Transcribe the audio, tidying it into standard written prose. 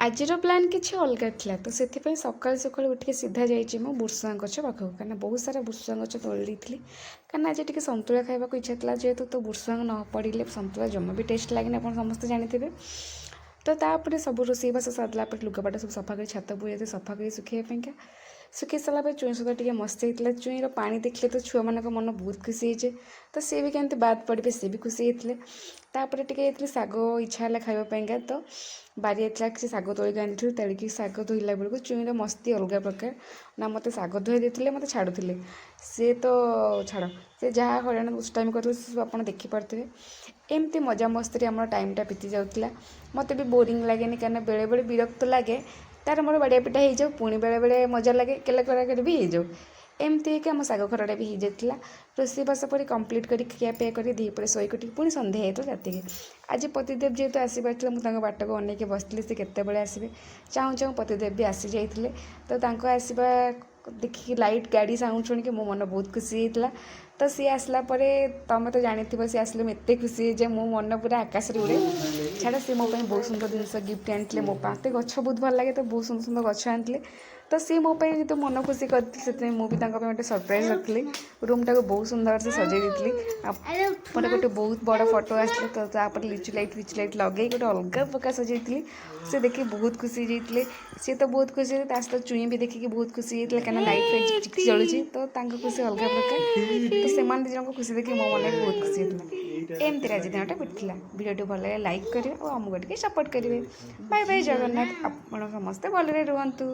आजिर plan किसी अलग था तो से सकाल सकाल उठे सीधा जाइए मो बुर्सुआ गच पाखक कहीं बहुत सारा बुर्सुआ गच तोड़ी कहीं आज टी सतुला खावा इच्छा था जेहेतु तो बुर्सुआ न पड़े सतुला जमा भी टेस्ट लगे आप समस्ते जानते तो तापर सब रोसईबास सरला लुगापटा सब सफा कर छात बुझे सफा कर सुखाइपा सुखी सारापर चुई सहित टे मस्ती होता चुईर पानी देखले तो छुआ मान मन बहुत खुशी होचे तो सी भी केमती बाद पड़े सी भी खुशी होते तापर टे शाग इच्छा है खावापाइंका तो बारी होता किसी शाग तोलिक आनी तेड़िकी शाग धोला बेलू चुईर मस्ती अलग प्रकार ना मत शाग धोई देते मत छाड़ुले सी तो छाड़ से जहाँ हरियाणा उस टाइम करते सब आप देखिपे एमती मजा मस्ती आम टाइमटा बीती जाऊला मत भी बोरिंग लगे कहीं बेले बेले विरक्त लगे तार मोर बाड़िया पिटा हो जाऊ पुणी बेले बेले मजा लगे केला कराकर भी हो जाऊ एमती है आम शाग खराटा भी हो जाता रोसईबास पर कम्प्लीट कर खियापिया कर दीपर शोक पुणी सन्ध्या होता राति के आज पतिदेव जेहेतु आसपार मुझे बाट को अनेक बसती से केतबे आसवे चाहूँ चाहूँ पतिदेव भी आसी जाते तो आसवा देखिए लाइट गाड़ी साउंड शुणी मो मन बहुत खुशी होता तो सी आसला तुम तो जानी सी आसले एत खुशी जे मो मन पूरा आकाश उड़े छाड़ सी मो बहुत सुंदर जिनस गिफ्ट आनी मो पाते गच बहुत भल लगे तो बहुत सुंदर सुंदर गच आनी तो सी मो जो मन खुशी करती मुझे गोटे सरप्राइज रखी रूम टाक बहुत सुंदर से सजे दी गोटे बहुत बड़ फोटो आसले तो लिचु लाइट लगे गोटे अलग प्रकार सजे से देखिए बहुत खुशी होते सी तो बहुत खुशी होता सहित चुई भी देखिए बहुत खुशी होता कहीं लाइट फाइट चिक चलुची तो खुशी अलग प्रकार तो से दिजन खुशी देखिए मो मन भी बहुत खुशी होता एमती आज दिनटा बीतला वीडियो भल लगे लाइक करेंगे और आमको टे सपोर्ट करेंगे बाय बाय जगन्नाथ आप समस्ते भलरे रुहतु।